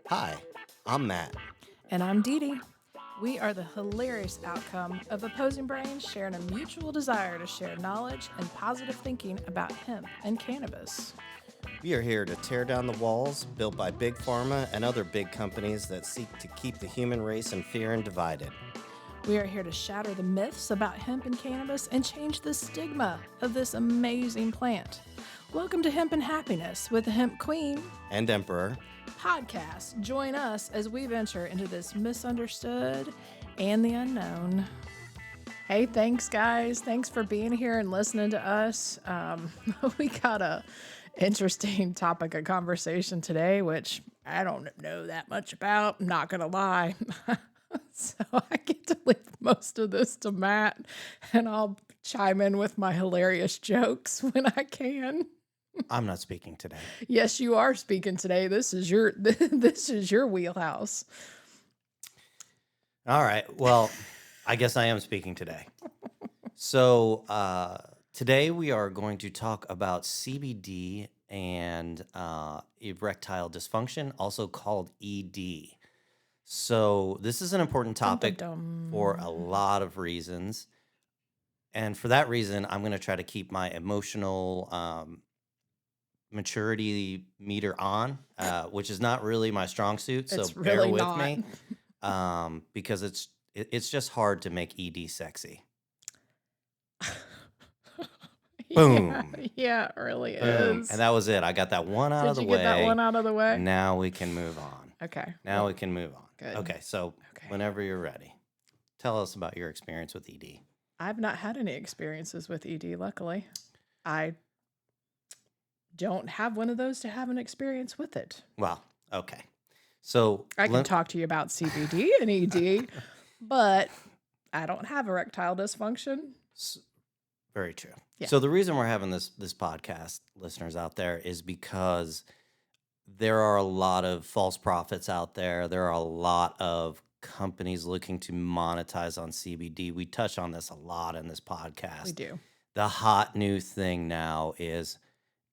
Hi, I'm Matt. And I'm Dee Dee. We are the hilarious outcome of opposing brains sharing a mutual desire to share knowledge and positive thinking about hemp and cannabis. We are here to tear down the walls built by Big Pharma and other big companies that seek to keep the human race in fear and divided. We are here to shatter the myths about hemp and cannabis and change the stigma of this amazing plant. Welcome to Hemp and Happiness with the Hemp Queen And Emperor. podcast. Join us as we venture into this misunderstood and the unknown. Hey, thanks, guys. Thanks for being here and listening to us. We got a interesting topic of conversation today, which I don't know that much about. I'm not going to lie. So I get to leave most of this to Matt, and I'll chime in with my hilarious jokes when I can. I'm not speaking today. Yes, you are speaking today. This is your wheelhouse. All right. Well, I guess I am speaking today. So today we are going to talk about CBD and erectile dysfunction, also called ED. So this is an important topic for a lot of reasons. And for that reason, I'm going to try to keep my emotional maturity meter on, which is not really my strong suit. So It's bear really with not. me because it's just hard to make ED sexy. Boom. Yeah, it really Boom. is. And that was it. I got that one out of Did the you way. get that one out of the way? Now we can move on. Okay. Now we can move on. Good. Okay, so Okay. whenever you're ready, tell us about your experience with ED. I've not had any experiences with ED, luckily. I don't have one of those to have an experience with it. Well, okay. So I can talk to you about CBD and ED, but I don't have erectile dysfunction. Very true. Yeah. So the reason we're having this podcast, listeners out there, is because there are a lot of false prophets out there. There are a lot of companies looking to monetize on CBD. We touch on this a lot in this podcast. We do. The hot new thing now is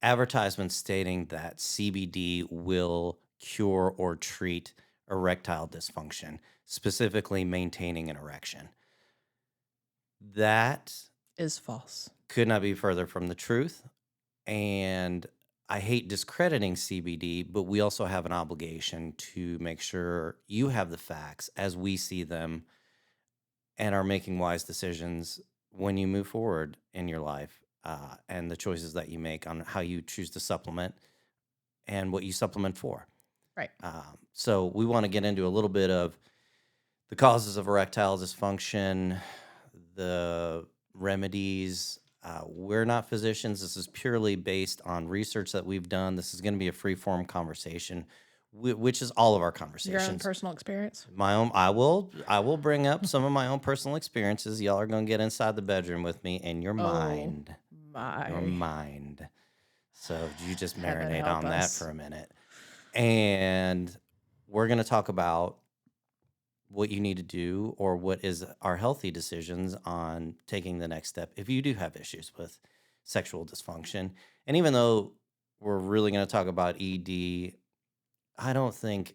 advertisements stating that CBD will cure or treat erectile dysfunction, specifically maintaining an erection. That Is false. could not be further from the truth. And I hate discrediting CBD, but we also have an obligation to make sure you have the facts as we see them and are making wise decisions when you move forward in your life and the choices that you make on how you choose to supplement and what you supplement for. Right. So we want to get into a little bit of the causes of erectile dysfunction, the remedies. We're not physicians. This is purely based on research that we've done. This is going to be a free-form conversation, which is all of our conversations. Your own personal experience? My own. I will bring up some of my own personal experiences. Y'all are going to get inside the bedroom with me in your mind. My. Your mind. So you just Heaven marinate help on that us. for a minute. And we're going to talk about what you need to do or what is our healthy decisions on taking the next step if you do have issues with sexual dysfunction. And even though we're really going to talk about ED, I think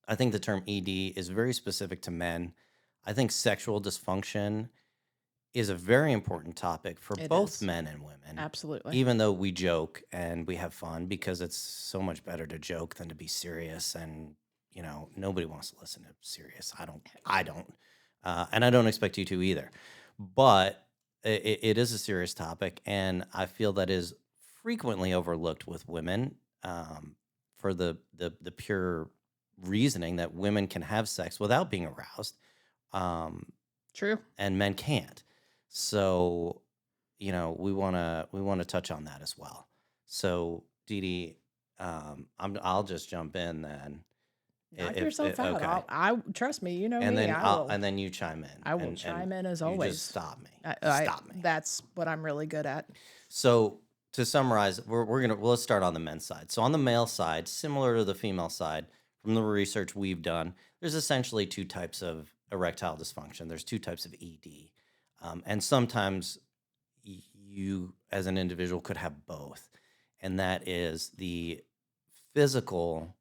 the term ED is very specific to men. I think sexual dysfunction is a very important topic for It both is. men and women. Absolutely. Even though we joke and we have fun, because it's so much better to joke than to be serious. And nobody wants to listen to serious. I don't. And I don't expect you to either. But it is a serious topic, and I feel that is frequently overlooked with women for the pure reasoning that women can have sex without being aroused. True. And men can't. So, we want to touch on that as well. So, Dee Dee, I'll just jump in then. Knock yourself out. Okay. I trust me. You know And me. then I will. and then you chime in. I will chime in as You always. just stop me. Stop me. That's what I'm really good at. So to summarize, let's start on the men's side. So on the male side, similar to the female side, from the research we've done, there's essentially two types of erectile dysfunction. There's two types of ED, and sometimes you as an individual could have both. And that is the physical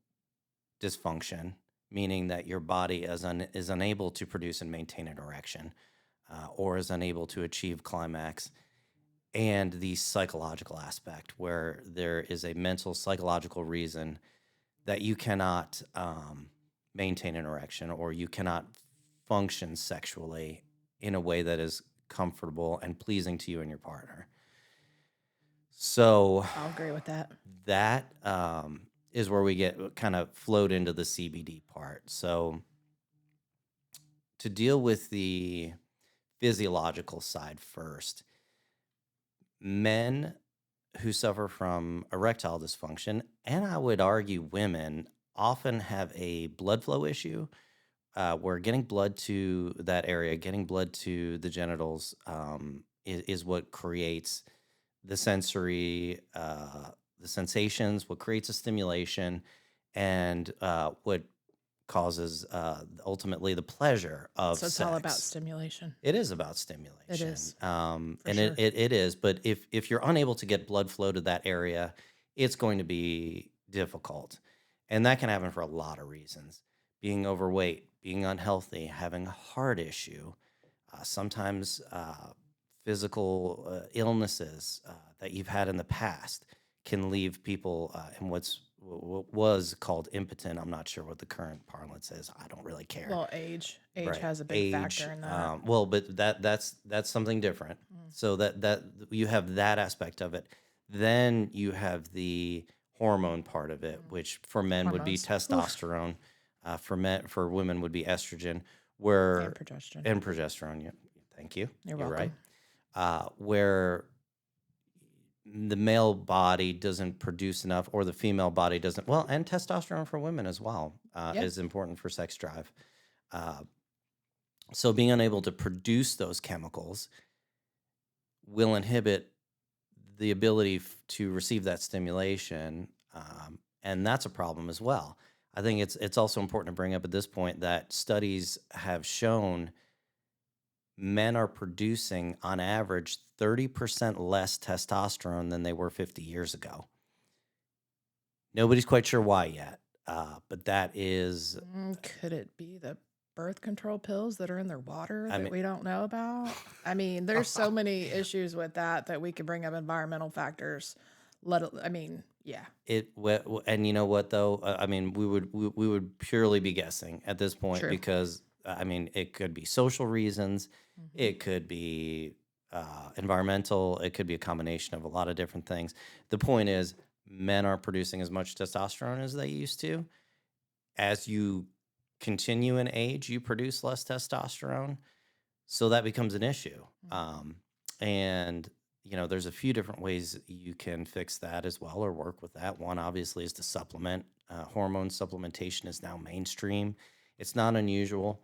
dysfunction, meaning that your body is unable to produce and maintain an erection, or is unable to achieve climax, and the psychological aspect, where there is a mental, psychological reason that you cannot maintain an erection, or you cannot function sexually in a way that is comfortable and pleasing to you and your partner. So I'll agree with that. that is where we get kind of flowed into the CBD part. So to deal with the physiological side first, men who suffer from erectile dysfunction, and I would argue women, often have a blood flow issue, where getting blood to that area, getting blood to the genitals, is what creates the the sensations, what creates a stimulation, and what causes ultimately the pleasure of So it's all about sex. stimulation. It is about It stimulation, is, for and sure. it is. But if you're unable to get blood flow to that area, it's going to be difficult, and that can happen for a lot of reasons: being overweight, being unhealthy, having a heart issue, sometimes physical illnesses that you've had in the past can leave people in what was called impotent. I'm not sure what the current parlance is. I don't really care. Well, age Right. has a big Age. factor in that. Well, but that's something different. Mm. So that you have that aspect of it. Then you have the hormone part of it, which for men would be Hormones. Oof. testosterone. For women would be estrogen. And Where progesterone. and progesterone. Yeah, thank you. You're You're right. welcome. Where the male body doesn't produce enough, or the female body doesn't. Well, and testosterone for women as well Yeah. is important for sex drive. Uh, so being unable to produce those chemicals will inhibit the ability to receive that stimulation, and that's a problem as well. I think it's also important to bring up at this point that studies have shown men are producing on average 30% less testosterone than they were 50 years ago. Nobody's quite sure why yet, but that is, Could it be the birth control pills that are in their water I that mean, we don't know about? I mean, there's so many issues with that we could bring up environmental factors. Yeah. and you know what though? I mean, we would purely be guessing at this point, True. because I mean, it could be social reasons, Mhm. it could be environmental, it could be a combination of a lot of different things. The point is, men aren't producing as much testosterone as they used to. As you continue in age, you produce less testosterone, so that becomes an issue. Mhm. And there's a few different ways you can fix that as well, or work with that. One obviously is to supplement. Hormone supplementation is now mainstream. It's not unusual.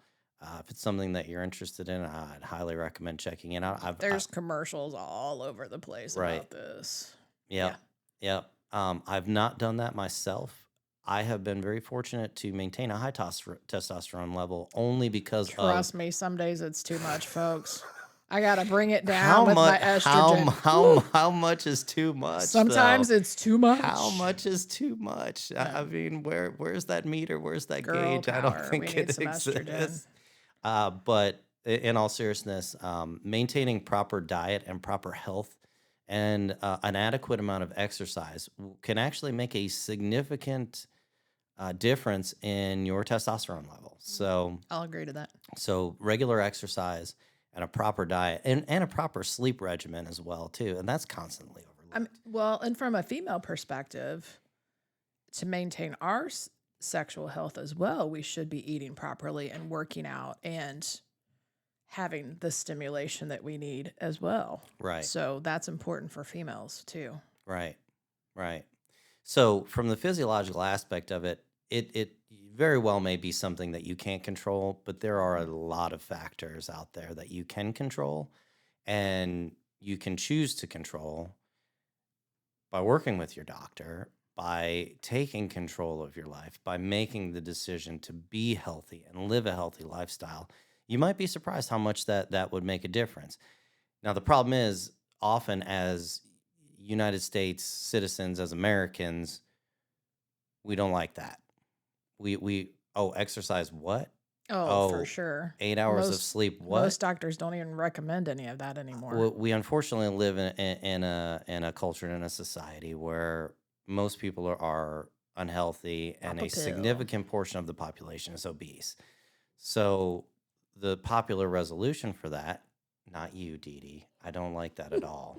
If it's something that you're interested in, I'd highly recommend checking it out. There's commercials all over the place Right. about this. Yep. Yep. I've not done that myself. I have been very fortunate to maintain a high testosterone level, only because Trust me, some days it's too much, folks. I gotta bring it down how with my much estrogen. how much is too much Sometimes though? it's too much. How much is too much? I No. mean, where's that meter? Where's that Girl gauge? I don't power. We think need it some estrogen. exists. But in all seriousness, maintaining proper diet and proper health, and an adequate amount of exercise can actually make a significant difference in your testosterone level. I'll agree to that. So regular exercise and a proper diet, and a proper sleep regimen as well too, and that's constantly overlooked. Well, and from a female perspective, to maintain our sexual health as well, we should be eating properly and working out and having the stimulation that we need as well. Right. So that's important for females too. Right. Right. So from the physiological aspect of it, it very well may be something that you can't control, but there are a lot of factors out there that you can control, and you can choose to control by working with your doctor, by taking control of your life, by making the decision to be healthy and live a healthy lifestyle. You might be surprised how much that would make a difference. Now, the problem is, often as United States citizens, as Americans, we don't like that. We exercise what? Oh, for Oh, sure. 8 hours of sleep what? Most doctors don't even recommend any of that anymore. We unfortunately live in a culture and in a society where most people are unhealthy, and Pop a a pill. significant portion of the population is obese. So the popular resolution for that, not you, Dee Dee, I don't like that at all.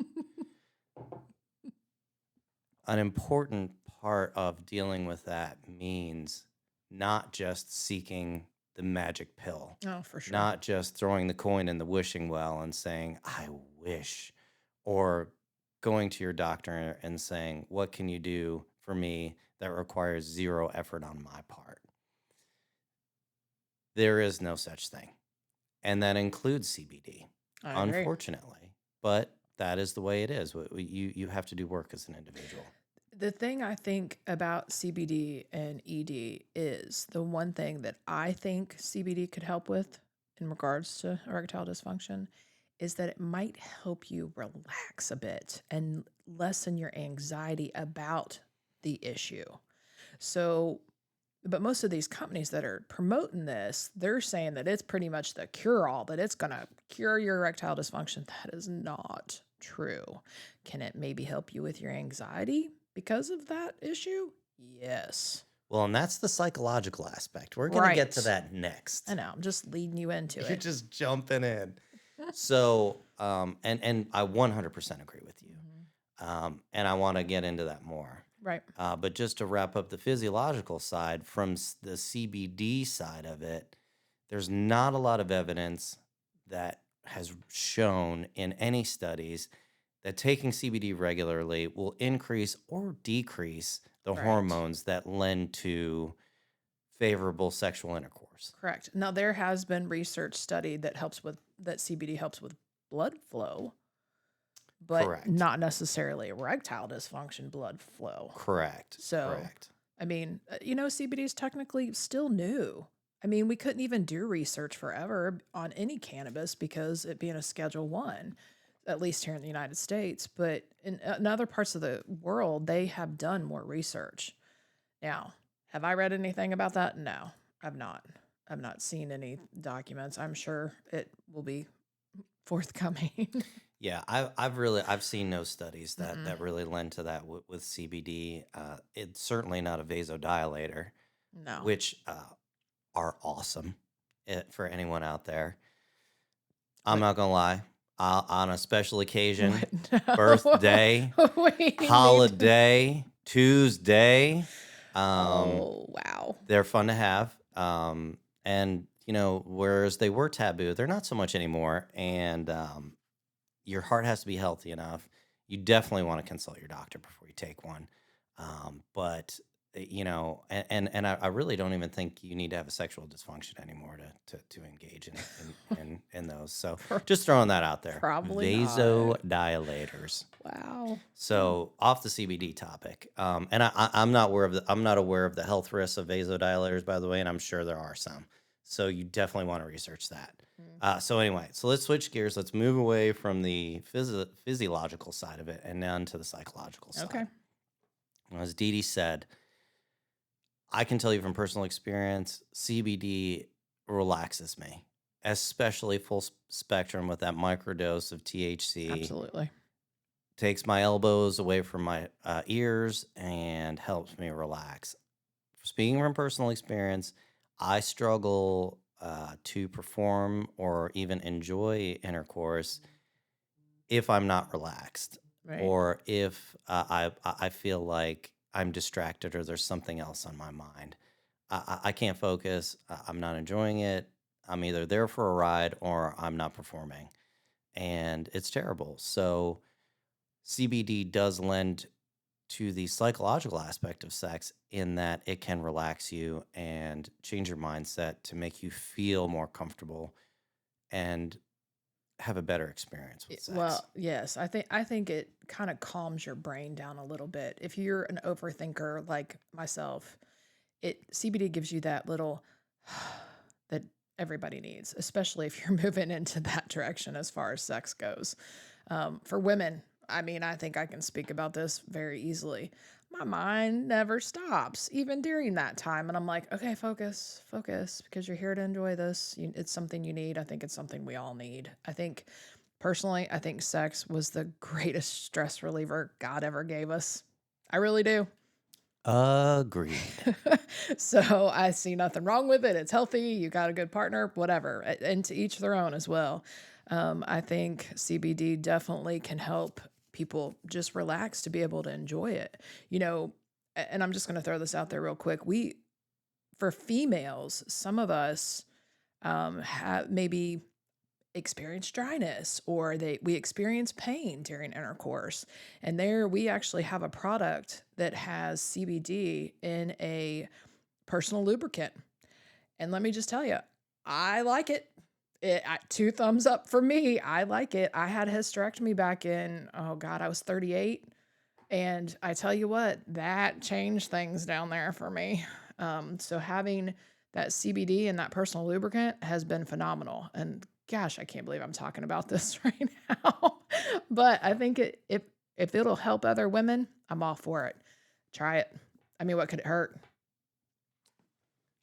An important part of dealing with that means not just seeking the magic pill, Oh, for sure. not just throwing the coin in the wishing well and saying, I wish, or going to your doctor and saying, what can you do for me that requires zero effort on my part? There is no such thing. And that includes CBD, I agree. unfortunately. But that is the way it is. You have to do work as an individual. The thing I think about CBD and ED is the one thing that I think CBD could help with in regards to erectile dysfunction is that it might help you relax a bit and lessen your anxiety about the issue. So, but most of these companies that are promoting this, they're saying that it's pretty much the cure all, that it's going to cure your erectile dysfunction. That is not true. Can it maybe help you with your anxiety because of that issue? Yes. Well, and that's the psychological aspect. We're going to get to Right. that next. I know. I'm just leading you into You're it. just jumping in. So, and I 100% agree with you. And I want to get into that more. Right. But just to wrap up the physiological side, from the CBD side of it, there's not a lot of evidence that has shown in any studies that taking CBD regularly will increase or decrease the Right. hormones that lend to favorable sexual intercourse. Correct. Now there has been research studied that CBD helps with blood flow, but Correct. not necessarily erectile dysfunction blood flow. Correct. So, Correct. I mean, CBD is technically still new. I mean, we couldn't even do research forever on any cannabis because it being a Schedule 1, at least here in the United States. But in other parts of the world, they have done more research. Now, have I read anything about that? No, I've not. I've not seen any documents. I'm sure it will be forthcoming. Yeah, I've seen no studies that really lend to that with CBD. It's certainly not a vasodilator, No. which are awesome for anyone out there. I'm not gonna lie. On a special occasion, No. birthday, holiday, Tuesday, Oh, wow. they're fun to have. And whereas they were taboo, they're not so much anymore. And your heart has to be healthy enough. You definitely want to consult your doctor before you take one. But I really don't even think you need to have a sexual dysfunction anymore to engage in those. So just throwing that out there. Probably not. Vasodilators. Wow. So off the CBD topic, and I'm not aware of the health risks of vasodilators, by the way, and I'm sure there are some. So you definitely want to research that. So anyway, so let's switch gears. Let's move away from the physiological side of it and down to the psychological side. Okay. As Dee Dee said, I can tell you from personal experience, CBD relaxes me, especially full spectrum with that microdose of THC. Absolutely. Takes my elbows away from my ears and helps me relax. Speaking from personal experience, I struggle to perform or even enjoy intercourse if I'm not relaxed, Right. or if I feel like I'm distracted or there's something else on my mind. I can't focus. I'm not enjoying it. I'm either there for a ride or I'm not performing, and it's terrible. So CBD does lend to the psychological aspect of sex in that it can relax you and change your mindset to make you feel more comfortable and have a better experience with sex. Well, yes, I think it kind of calms your brain down a little bit. If you're an overthinker like myself, CBD gives you that little that everybody needs, especially if you're moving into that direction as far as sex goes. For women, I mean, I think I can speak about this very easily. My mind never stops, even during that time. And I'm like, okay, focus, focus, because you're here to enjoy this. It's something you need. I think it's something we all need. I think, personally, I think sex was the greatest stress reliever God ever gave us. I really do. Agreed. So I see nothing wrong with it. It's healthy. You got a good partner, whatever. And to each their own as well. I think CBD definitely can help people just relax to be able to enjoy it. And I'm just going to throw this out there real quick. For females, some of us have maybe experience dryness, or we experience pain during intercourse, and there we actually have a product that has CBD in a personal lubricant. And let me just tell you, I like it. 2 thumbs up for me. I like it. I had a hysterectomy back in, oh God, I was 38. And I tell you what, that changed things down there for me. So having that CBD and that personal lubricant has been phenomenal. And gosh, I can't believe I'm talking about this right now. But I think if it'll help other women, I'm all for it. Try it. I mean, what could it hurt?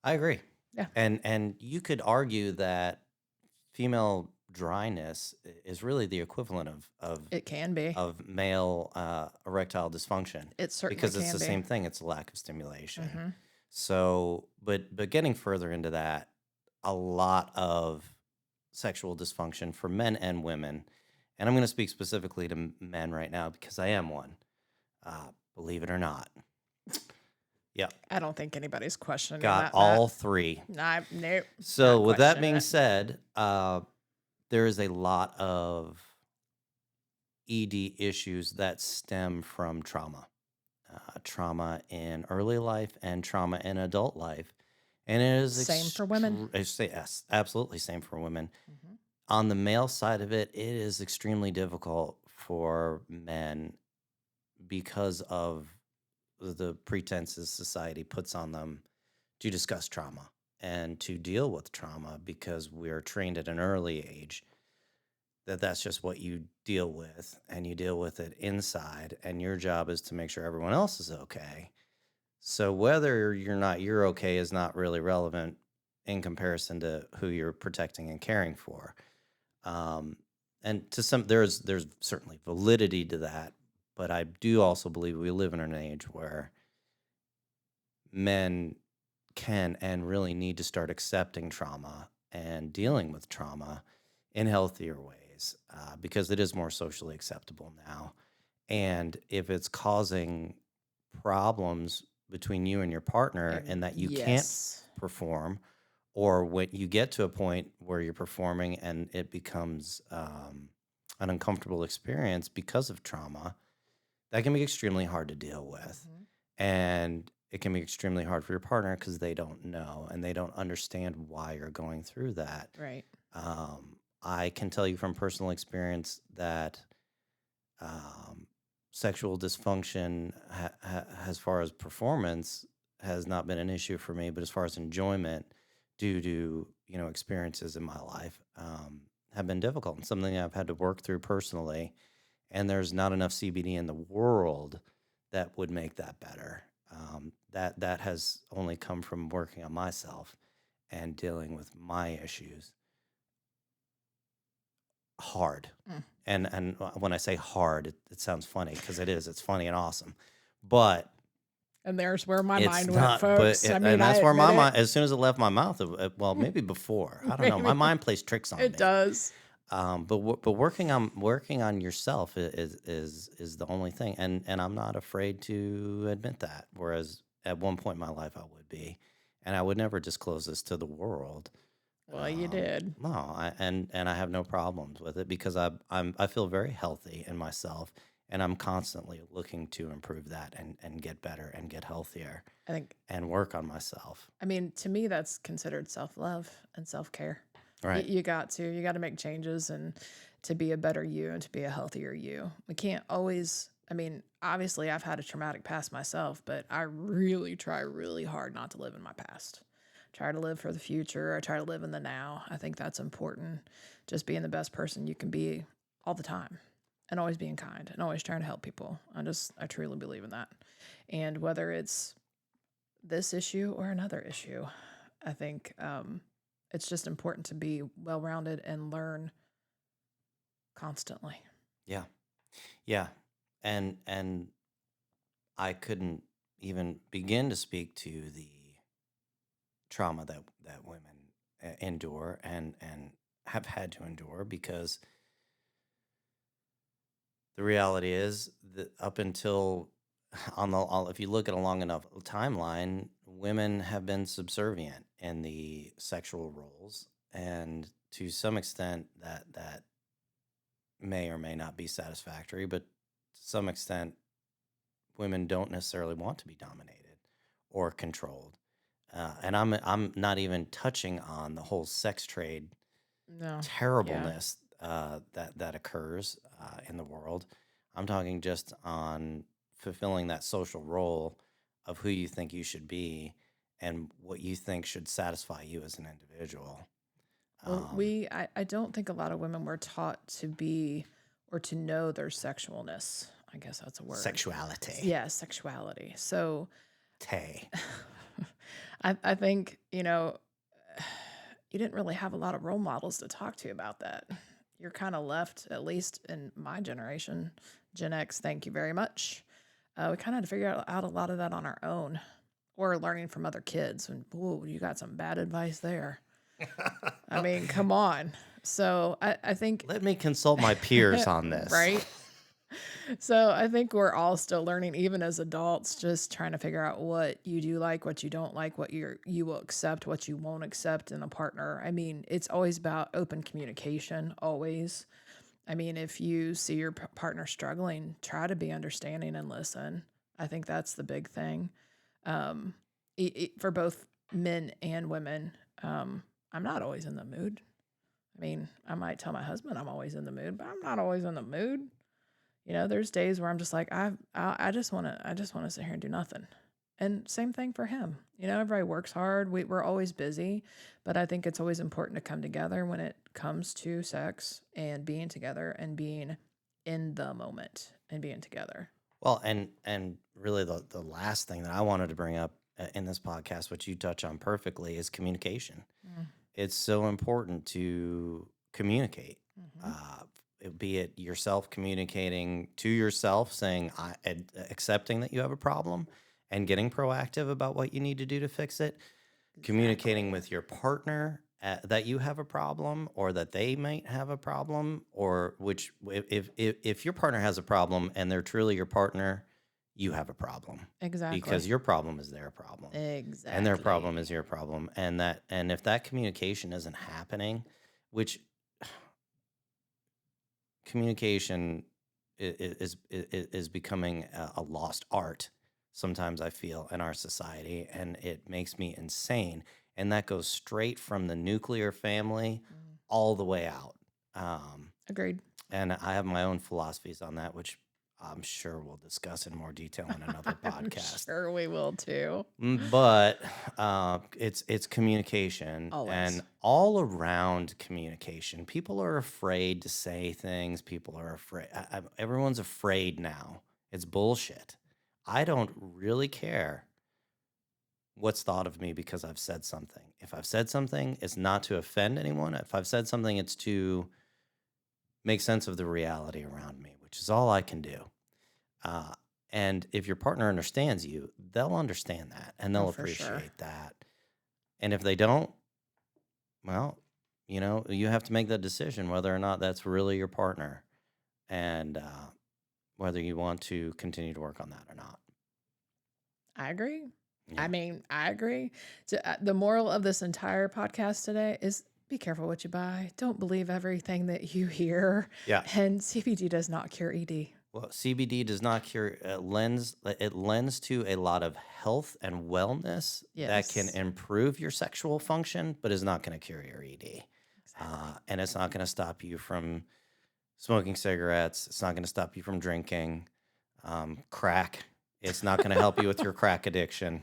I agree. Yeah. And you could argue that female dryness is really the equivalent It can be. of male erectile dysfunction, It certainly because it's can the be. same thing. It's a lack of stimulation. Mm-hmm. So, but getting further into that, a lot of sexual dysfunction for men and women, and I'm going to speak specifically to men right now because I am one. Believe it or not. Yep. I don't think anybody's questioning Got that, all Matt. three. Nope. So, Not with that questioning being it. said, there is a lot of ED issues that stem from trauma in early life and trauma in adult life. And it is Same for women. I say yes, absolutely same for women. Mhm. On the male side of it, it is extremely difficult for men because of the pretenses society puts on them to discuss trauma and to deal with trauma, because we're trained at an early age that that's just what you deal with, and you deal with it inside, and your job is to make sure everyone else is okay. So whether you're okay is not really relevant in comparison to who you're protecting and caring for. Um, and to some, there's certainly validity to that, but I do also believe we live in an age where men can and really need to start accepting trauma and dealing with trauma in healthier ways, because it is more socially acceptable now. And if it's causing problems between you and your partner and that you can't Yes. perform, or when you get to a point where you're performing and it becomes an uncomfortable experience because of trauma, that can be extremely hard to deal with. Mhm. And it can be extremely hard for your partner because they don't know and they don't understand why you're going through that. Right. I can tell you from personal experience that um, sexual dysfunction, as far as performance, has not been an issue for me, but as far as enjoyment, due to experiences in my life, have been difficult and something I've had to work through personally. And there's not enough CBD in the world that would make that better. That has only come from working on myself and dealing with my issues hard. Mm. And when I say hard, it sounds funny because it is. It's funny and awesome, but And there's where my it's mind went, not. folks. I mean, And I that's where my admit mind. it. As soon as it left my mouth, well, maybe before. I don't know. My Maybe mind plays tricks on it me. does. But working on yourself is the only thing, and I'm not afraid to admit that. Whereas at one point in my life I would be, and I would never disclose this to the world. Well, you did. No, and I have no problems with it because I feel very healthy in myself, and I'm constantly looking to improve that and get better and get healthier I think, and work on myself. I mean, to me, that's considered self-love and self-care. Right. You got to make changes and to be a better you and to be a healthier you. We can't always, I mean, obviously I've had a traumatic past myself, but I really try really hard not to live in my past. Try to live for the future. I try to live in the now. I think that's important. Just being the best person you can be all the time. and always being kind and always trying to help people. I truly believe in that. And whether it's this issue or another issue, I think it's just important to be well-rounded and learn constantly. Yeah. Yeah. And I couldn't even begin to speak to the trauma that women endure and have had to endure, because the reality is that up until if you look at a long enough timeline, women have been subservient in the sexual roles, and to some extent that may or may not be satisfactory, but to some extent women don't necessarily want to be dominated or controlled. And I'm not even touching on the whole sex trade No. Yeah. terribleness that occurs in the world. I'm talking just on fulfilling that social role of who you think you should be and what you think should satisfy you as an individual. Well, I don't think a lot of women were taught to be or to know their sexualness. I guess that's a word. Sexuality. Yeah, sexuality. So Tay. I think, you didn't really have a lot of role models to talk to about that. You're kind of left, at least in my generation, Gen X, thank you very much. We kind of had to figure out a lot of that on our own or learning from other kids. And, ooh, you got some bad advice there. I mean, come on. So I think, Let me consult my peers on this. right? So I think we're all still learning, even as adults, just trying to figure out what you do like, what you don't like, what you will accept, what you won't accept in a partner. I mean, it's always about open communication, always. I mean, if you see your partner struggling, try to be understanding and listen. I think that's the big thing for both men and women. I'm not always in the mood. I mean, I might tell my husband I'm always in the mood, but I'm not always in the mood. There's days where I'm just like, I just want to sit here and do nothing. And same thing for him. Everybody works hard. We're always busy, but I think it's always important to come together when it comes to sex and being together and being in the moment and being together. Well, and really the last thing that I wanted to bring up in this podcast, which you touch on perfectly, is communication. Mm. It's so important to communicate. Be it yourself communicating to yourself, saying, accepting that you have a problem and getting proactive about what you need to do to fix it, communicating with your partner that you have a problem or that they might have a problem, or which if your partner has a problem and they're truly your partner, you have a problem. Exactly. Because your problem is their problem. Exactly. And their problem is your problem. And if that communication isn't happening, which communication is becoming a lost art sometimes, I feel, in our society, and it makes me insane. And that goes straight from the nuclear family all the way out. Agreed. And I have my own philosophies on that, which I'm sure we'll discuss in more detail in another podcast. Sure, we will too. But it's communication. Always. And all around communication. People are afraid to say things. People are afraid. Everyone's afraid now. It's bullshit. I don't really care what's thought of me because I've said something. If I've said something, it's not to offend anyone. If I've said something, it's to make sense of the reality around me, which is all I can do. And if your partner understands you, they'll understand that and they'll appreciate that. And if they don't, well, you have to make that decision whether or not that's really your partner, and whether you want to continue to work on that or not. I agree. Yeah. I mean, I agree. So, the moral of this entire podcast today is be careful what you buy. Don't believe everything that you hear. Yeah. And CBD does not cure ED. Well, CBD does not cure. It lends to a lot of health and wellness that can improve your sexual function, but is not going to cure your ED. Exactly. And it's not going to stop you from smoking cigarettes. It's not going to stop you from drinking crack. It's not going to help you with your crack addiction.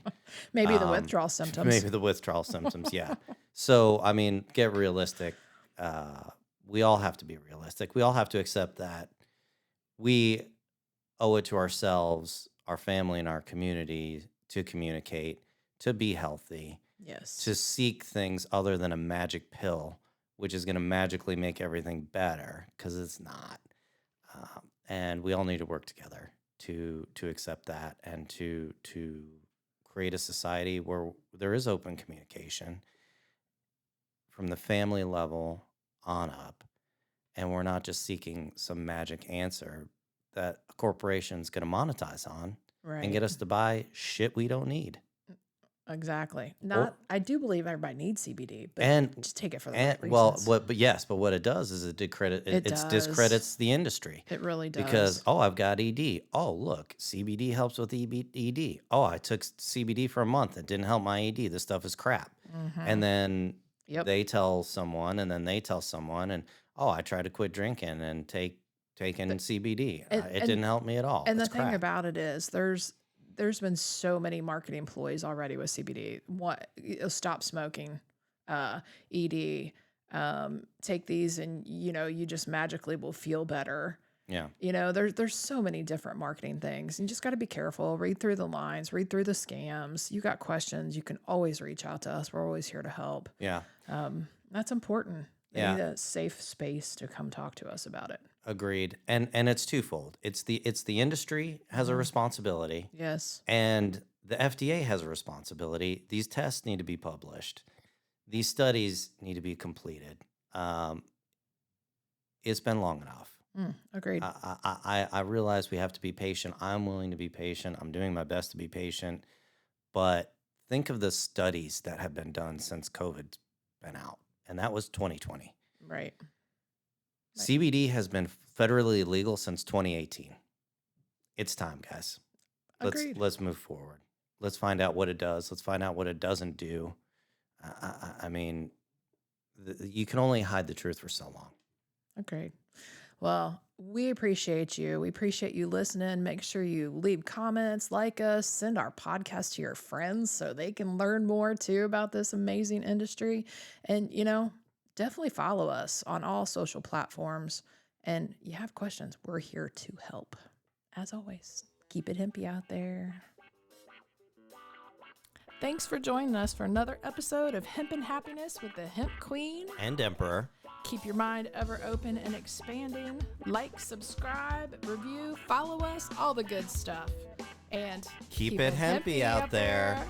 Maybe the withdrawal symptoms. Maybe the withdrawal symptoms, yeah. So, I mean, get realistic. We all have to be realistic. We all have to accept that we owe it to ourselves, our family, and our community to communicate, to be healthy, Yes. to seek things other than a magic pill, which is going to magically make everything better, because it's not. And we all need to work together to accept that and to create a society where there is open communication from the family level on up, and we're not just seeking some magic answer that a corporation's going to monetize on Right. and get us to buy shit we don't need. Exactly. Not. I do believe everybody needs CBD, but And just take it for the and right well, reasons. but what it does is it does. discredits the industry. It really does. Because, I've got ED. Oh, look, CBD helps with ED. Oh, I took CBD for a month. It didn't help my ED. This stuff is crap. And then Yep. they tell someone, and then they tell someone, and I tried to quit drinking and taking CBD. It didn't help me at all. And It's the thing crap. about it is, there's been so many marketing employees already with CBD. Stop smoking, ED, take these, and you just magically will feel better. Yeah. There's so many different marketing things. You just got to be careful. Read through the lines. Read through the scams. You got questions, you can always reach out to us. We're always here to help. Yeah. That's important. They Yeah. need a safe space to come talk to us about it. Agreed. And it's twofold. It's the industry has a responsibility, Yes. and the FDA has a responsibility. These tests need to be published. These studies need to be completed. It's been long enough. Agreed. I realize we have to be patient. I'm willing to be patient. I'm doing my best to be patient. But think of the studies that have been done since COVID's been out, and that was 2020. Right. CBD has been federally legal since 2018. It's time, guys. Agreed. Let's move forward. Let's find out what it does. Let's find out what it doesn't do. I mean, you can only hide the truth for so long. Agreed. Well, we appreciate you. We appreciate you listening. Make sure you leave comments, like us, send our podcast to your friends so they can learn more too about this amazing industry. And, definitely follow us on all social platforms. And you have questions, we're here to help. As always, keep it hempy out there. Thanks for joining us for another episode of Hempin' Happiness with the Hemp Queen And Emperor. Keep your mind ever open and expanding. Like, subscribe, review, follow us, all the good stuff. And Keep it hempy out there.